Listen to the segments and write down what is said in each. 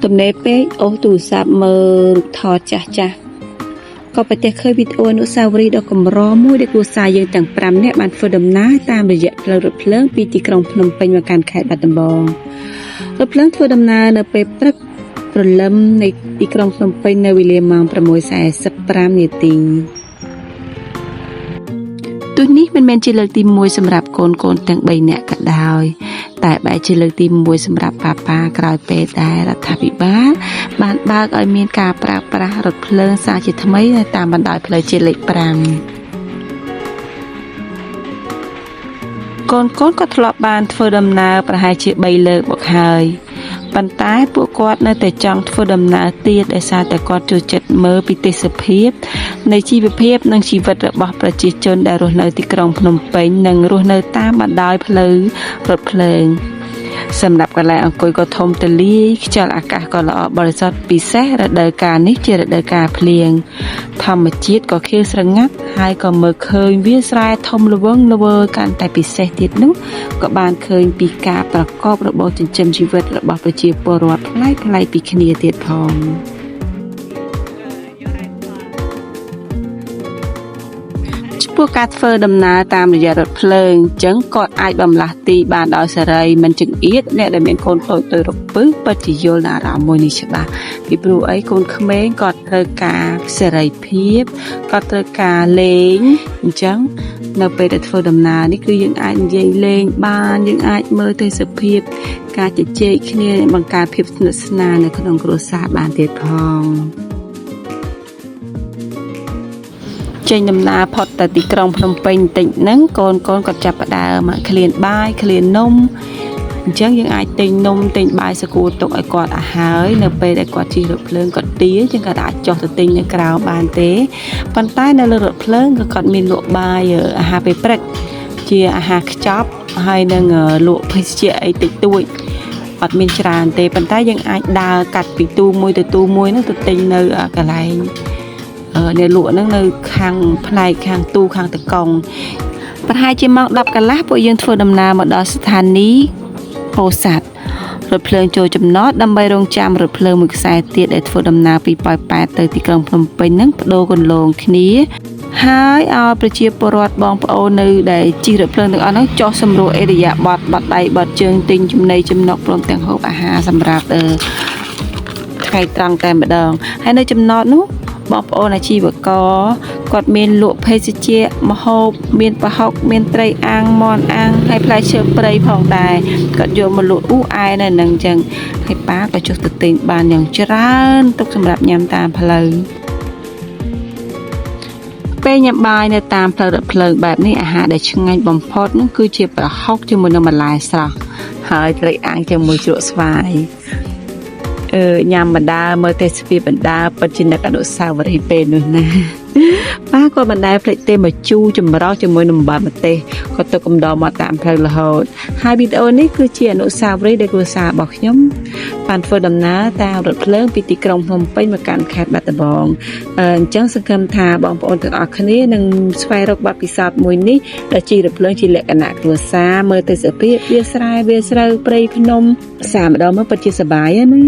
ទំនេរពេកអូសទូរស័ព្ទមើលរូបថតចាស់ក៏ប្រទះឃើញវីដេអូអនុស្សាវរីយ៍ដ៏កម្រមួយដែលគ្រួសារយើងទាំង5នាក់បានធ្វើដំណើរតាមរយៈផ្លូវរថភ្លើងពីទីក្រុងភ្នំពេញមកកាន់ខេត្តបាត់ដំបងរថភ្លើងធ្វើដំណើរនៅពេលព្រឹកព្រលឹមនៃទីក្រុងភ្នំពេញនៅវេលាម៉ោង 6:45 នាទីទោះនេះមិនមែនជាលើកទី1សម្រាប់កូនទាំង3នាក់ក៏ដោយតែបែរជាលើកទី1សម្រាប់ប៉ាក្រោយពេលដែលរដ្ឋាភិបាលបានបើកឲ្យមានការប្រើប្រាស់រថភ្លើងសារជាថ្មីនៅតាមបណ្ដោយផ្លូវជាតិលេខ 5កូនក៏ធ្លាប់បានធ្វើដំណើរប្រហែលជា3លើកមកហើយប៉ុន្តែពួកគាត់នៅតែចង់ធ្វើដំណើរទៀតដោយសារតែគាត់ចូលចិត្តមើលពីទេសភាពនៃជីវភាពនិងជីវិតរបស់ប្រជាជនដែលរស់នៅទីក្រុងភ្នំពេញនិងរស់នៅតាមបណ្ដោយផ្លូវរថភ្លើងសម្រាប់កន្លែងអង្គុយក៏ធំទូលាយខ្យល់អាកាសក៏ល្អបរិសុទ្ធពិសេសរដូវកាលនេះជារដូវកាលភ្លៀងធម្មជាតិក៏ខៀវស្រងាត់ហើយក៏មើលឃើញវាលស្រែធំល្វឹងល្វើយកាន់តែពិសេសទៀតនោះក៏បានឃើញពីការប្រកបរបរចិញ្ចឹមជីវិតរបស់ប្រជាពលរដ្ឋប្លែកៗពីគ្នាទៀតផងពួកការធ្វើដំណើរតាមរយៈរថភ្លើងអញ្ចឹងគាត់អាចបំលាស់ទីបានដោយសេរីមិនចង្អៀតអ្នកដែលមានកូនតូចទៅរពឹសពិតជាយល់អារម្មណ៍មួយនេះច្បាស់ពីព្រោះអីកូនក្មេងគាត់ត្រូវការសេរីភាពគាត់ត្រូវការលេងអញ្ចឹងនៅពេលដែលធ្វើដំណើរនេះគឺយើងអាចនិយាយលេងបានយើងអាចមើលទេសភាពការជជែកគ្នាបង្កើតភាពស្និទ្ធស្នាលនៅក្នុងគ្រួសារបានទៀតផងចេញដំណើរផុតទៅទីក្រុងភ្នំពេញបន្តិចហ្នឹងកូនគាត់ចាប់ផ្ដើមឃ្លានបាយឃ្លាននំអញ្ចឹងយើងអាចទិញនំទិញបាយសកួរទុកឲ្យគាត់ឲ្យហើយនៅពេលដែលគាត់ជិះរថភ្លើងគាត់ទាយើងក៏អាចចុះទៅទិញនៅក្រៅបានទេប៉ុន្តែនៅលើរថភ្លើងក៏គាត់មានលក់បាយអាហារពេលព្រឹកជាអាហារខ្ចប់ហើយនឹងលក់ភេសជ្ជៈអីតិចតួចអត់មានច្រើនទេប៉ុន្តែយើងអាចដើរកាត់ពីទូមួយទៅទូមួយហ្នឹងទៅទិញនៅកន្លែងអ្នកលក់ហ្នឹងនៅខាងផ្នែកខាងទូខាងតកង់ប្រហែលជាម៉ោង 10 កន្លះពួកយើងធ្វើដំណើរមកដល់ស្ថានីយ៍ពោធិ៍សាត់រថភ្លើងចូលចំណតដើម្បីរង់ចាំរថភ្លើងមួយខ្សែទៀតដែលធ្វើដំណើរពីប៉ោយប៉ែតទៅទីក្រុងភ្នំពេញហ្នឹងបដូរគន្លងគ្នាហើយឲ្យប្រជាពលរដ្ឋបងប្អូននៅដែលជិះរថភ្លើងទាំងអស់ហ្នឹងចុះសម្រួលអេរិយាបថបាត់ដៃបាត់ជើងទិញចំណីចំណុកព្រមទាំងហូបអាហារសម្រាប់ថ្ងៃត្រង់តែម្ដងហើយនៅចំណតនោះបងប្អូនអាជីវករគាត់មានលក់ភេសជ្ជៈម្ហូបមានប្រហុកមានត្រីអាំងមាន់អាំងហើយផ្លែឈើព្រៃផងដែរគាត់យកមកលក់អ៊ូអែនៅនឹងអញ្ចឹងហើយប៉ាក៏ចុះទៅទិញបានយ៉ាងច្រើនទុកសម្រាប់ញ៉ាំតាមផ្លូវពេលញ៉ាំបាយនៅតាមផ្លូវរថភ្លើងបែបនេះអាហារដែលឆ្ងាញ់បំផុតនោះគឺជាប្រហុកជាមួយនឹងបន្លែស្រស់ហើយត្រីអាំងជាមួយជ្រក់ស្វាយញ៉ាំបណ្ដាមើលទេសភាពបណ្ដាពិតជានឹកអនុស្សាវរីយ៍ពេលនោះណាប៉ាក៏មិនដែលភ្លេចទេមកជូរចម្រោះជាមួយនឹងអំបិលម្ទេសក៏ទៅកំដរមកតាមផ្លូវរហូតហើយវីដេអូនេះគឺជាអនុស្សាវរីយ៍ដែលគ្រួសាររបស់ខ្ញុំបានធ្វើដំណើរតាមរថភ្លើងពីទីក្រុងភ្នំពេញមកកាន់ខេត្តបាត់ដំបងអញ្ចឹងសង្ឃឹមថាបងប្អូនទាំងអស់គ្នានឹងស្វែងរកបទពិសោធន៍មួយនេះដែលជិះរថភ្លើងជាលក្ខណៈគ្រួសារមើលទេសភាពវាលស្រែវាលស្រូវព្រៃភ្នំសារម្ដងមកពិតជាសប្បាយណា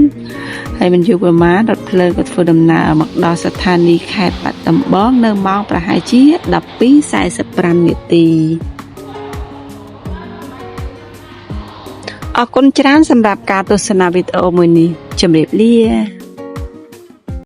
ហើយមិនយូរប្រហែលរថភ្លើងក៏ធ្វើដំណើរមកដល់ស្ថានីយ៍ខេត្តបាត់ដំបងនៅម៉ោងប្រហែលជា 12:45 នាទីអរគុណច្រើនសម្រាប់ការទស្សនាវីដេអូមួយនេះជម្រាបលា